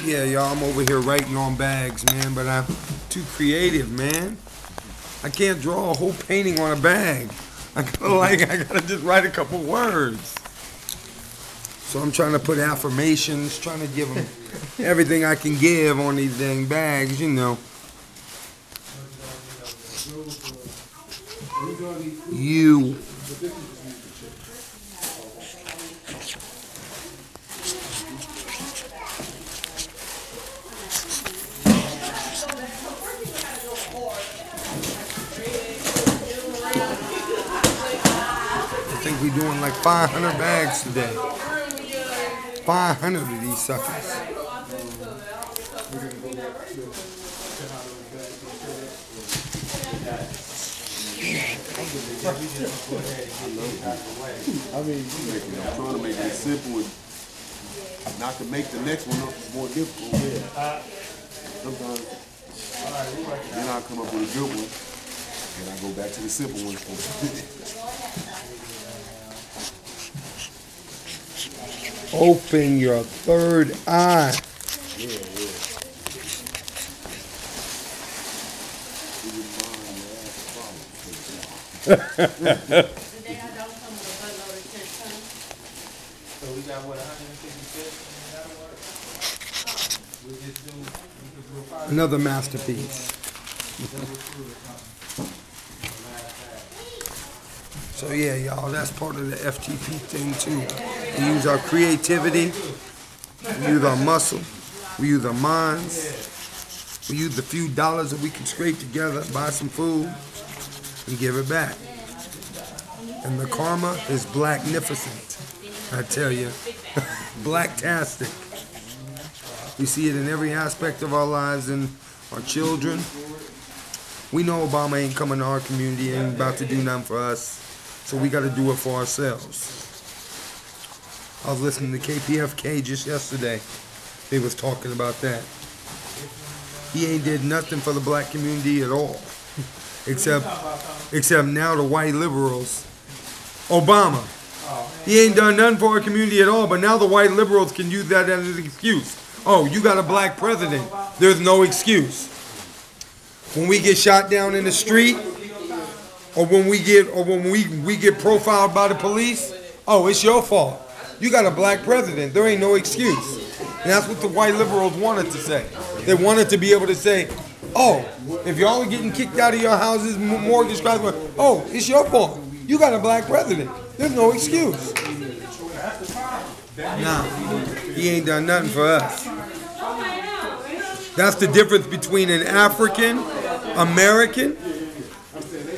Yeah, y'all, I'm over here writing on bags, man, but I'm too creative, man. I can't draw a whole painting on a bag. I gotta just write a couple words. So I'm trying to put affirmations, trying to give them everything I can give on these dang bags, you know. You. I think we're doing like 500 bags today. 500 of these suckers. I mean, I'm trying to make it simple and not to make the next one more difficult. Yeah. Sometimes then I'll come up with a good one and I go back to the simple one. Open your third eye. Yeah. So we got what, 156? Another masterpiece. So yeah, y'all, that's part of the FTP thing too. We use our creativity, we use our muscle, we use our minds, we use the few dollars that we can scrape together, buy some food, and give it back. And the karma is blacknificent, I tell you. Blacktastic. We see it in every aspect of our lives and our children. We know Obama ain't coming to our community, ain't about to do nothing for us. So we got to do it for ourselves. I was listening to KPFK just yesterday. They was talking about that. He ain't did nothing for the black community at all. Except now the white liberals. Obama. He ain't done nothing for our community at all, but now the white liberals can use that as an excuse. Oh, you got a black president. There's no excuse. When we get shot down in the street, or when we get profiled by the police, oh, it's your fault. You got a black president. There ain't no excuse. And that's what the white liberals wanted to say. They wanted to be able to say, oh, if y'all are getting kicked out of your houses, mortgage crisis, oh, it's your fault. You got a black president. There's no excuse. Nah, he ain't done nothing for us. That's the difference between an African American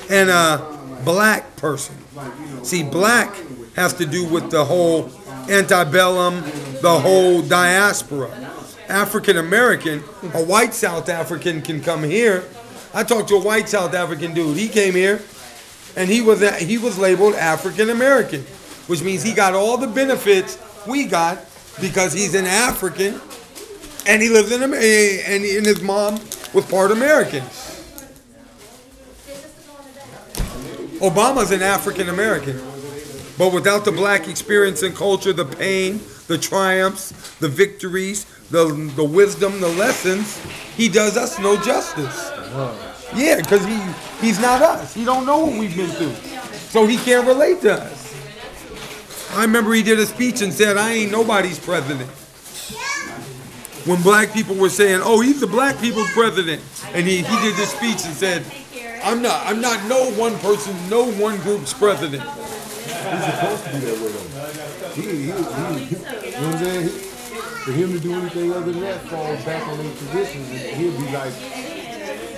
and a black person. See, black has to do with the whole antebellum, the whole diaspora. African American, a white South African can come here. I talked to a white South African dude. He came here, and he was labeled African American, which means he got all the benefits we got because he's an African, and he lives in America, and his mom was part American. Obama's an African American, but without the black experience and culture, the pain, the triumphs, the victories, the wisdom, the lessons, he does us no justice. Yeah, because he's not us. He don't know what we've been through, so he can't relate to us. I remember he did a speech and said, "I ain't nobody's president." When black people were saying, "Oh, he's the black people's president," and he did this speech and said, I'm not no one person, no one group's president. He's supposed to be that way though. You know what I'm saying? For him to do anything other than that falls back on these positions, and he'll be like,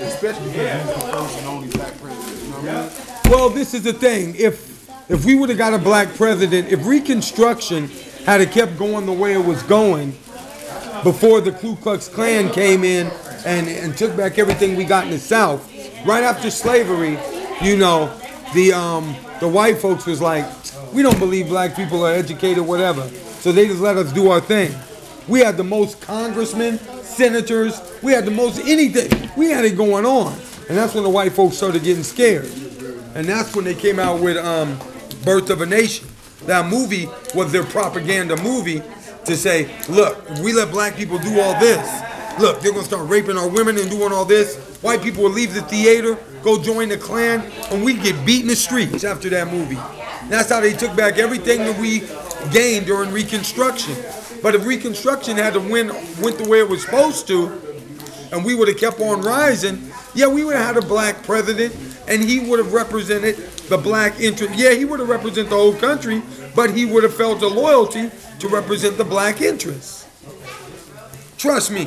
especially because he's the first and only black president. You know what I mean? Well, this is the thing. If we would have got a black president, if Reconstruction had kept going the way it was going before the Ku Klux Klan came in and took back everything we got in the South, right after slavery, you know, the white folks was like, we don't believe black people are educated, whatever. So they just let us do our thing. We had the most congressmen, senators, we had the most anything. We had it going on. And that's when the white folks started getting scared. And that's when they came out with Birth of a Nation. That movie was their propaganda movie to say, look, if we let black people do all this, look, they're gonna start raping our women and doing all this. White people will leave the theater, go join the Klan, and we get beat in the streets after that movie. That's how they took back everything that we gained during Reconstruction. But if Reconstruction had to went the way it was supposed to, and we would have kept on rising, yeah, we would have had a black president, and he would have represented the black interest. Yeah, he would have represented the whole country, but he would have felt the loyalty to represent the black interests. Trust me,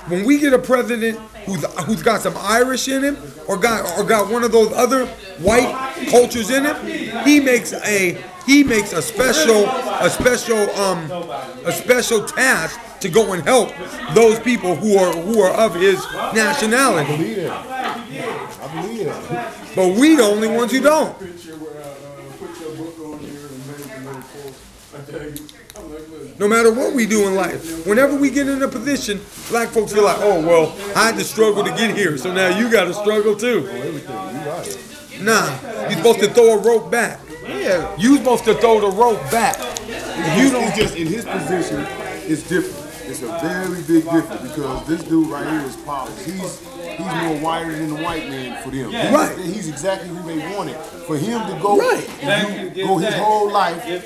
when we get a president who's got some Irish in him, or got one of those other white cultures in him, he makes a special task to go and help those people who are of his nationality. I believe that. But we the only ones who don't. No matter what we do in life, whenever we get in a position, black folks feel like, oh, well, I had to struggle to get here, so now you got to struggle too. Nah, you're supposed to throw a rope back. Yeah. You're supposed to throw the rope back. It's just in his position, it's different. It's a very big difference because this dude right here is polished. He's more whiter than the white man for them. Right. He's exactly who they wanted. For him to go and go his whole life, you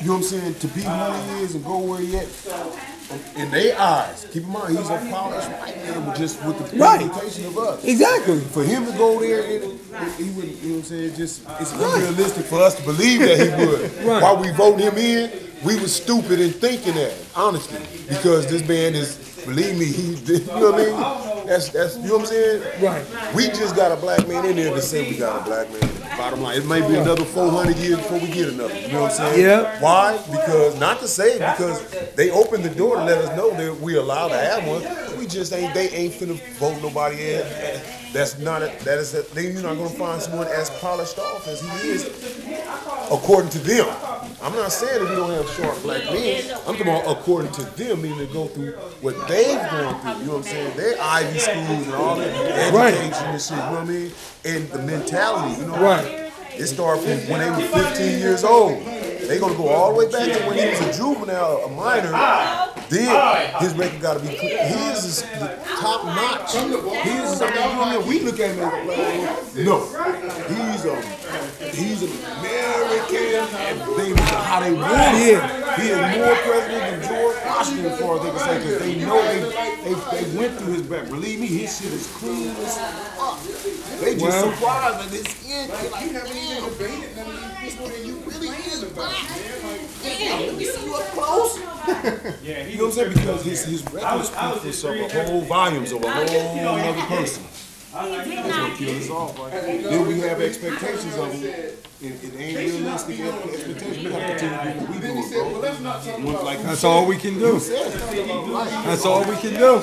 know what I'm saying, to be who he is and go where he at. In their eyes, keep in mind, he's a polished white man, but just with the presentation of us. Exactly. For him to go there, he would, you know what I'm saying, it's unrealistic for us to believe that he would. While we voting him in, we was stupid in thinking that, honestly, because this man is, believe me, you know what I mean? That's you know what I'm saying? Right. We just got a black man in there to say we got a black man. Bottom line, it may be another 400 years before we get another. You know what I'm saying? Yeah. Why? Because not to say because they opened the door to let us know that we allowed to have one. We just ain't. They ain't finna vote nobody in. You're not gonna find someone as polished off as he is, according to them. I'm not saying that we don't have short black men. I'm talking about according to them, meaning to go through what they've gone through. You know what I'm saying? Their Ivy schools and all that education and shit. You know what I mean? And the mentality. You know. Right. It started from when they were 15 years old. They're gonna go all the way back to when he was a juvenile, a minor. Then his record gotta be clear. His is top notch. His is, we look at him as no. He's an American and they how they want him. He is more president than George Washington as far as they can say, because they know they went through his back. Believe me, his shit is clean as fuck. They just surprised at his end. Like, you haven't even debated none of these people and you really is black. Damn, let me see you up close. You know what I'm saying? Because his record speaks for whole volumes of a whole other person. That's gonna kill us off, right? Then we have expectations of him. It ain't realistic expectations. We have to continue to do what we doing, bro. Like that's all we can do. That's all we can do.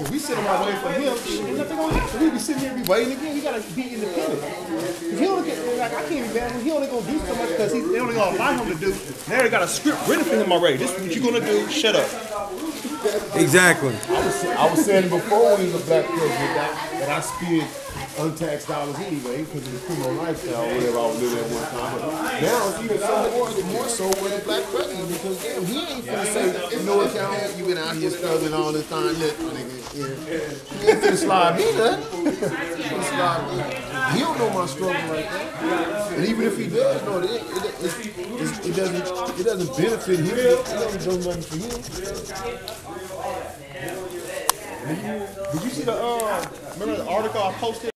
If we sit around waiting for him, there's nothing gonna happen. We be sitting here, be waiting again. We gotta be independent. He only get, like I can't be bad. He only gonna do so much because they only gonna allow him to do. Now they got a script written for him already. This is what you gonna do. Shut up. Exactly. I was saying before when he was a black president that I spent untaxed dollars anyway because of the criminal lifestyle or whatever I was living at one time. But now it's even more so with the black president because damn, he ain't finna say, you know what, Cal, you been out here struggling all this time. Look, my nigga, he ain't finna slide me nothing. He don't know my struggle like that. And even if he does know it, it doesn't benefit him. It doesn't do nothing for him. Did you see remember the article I posted?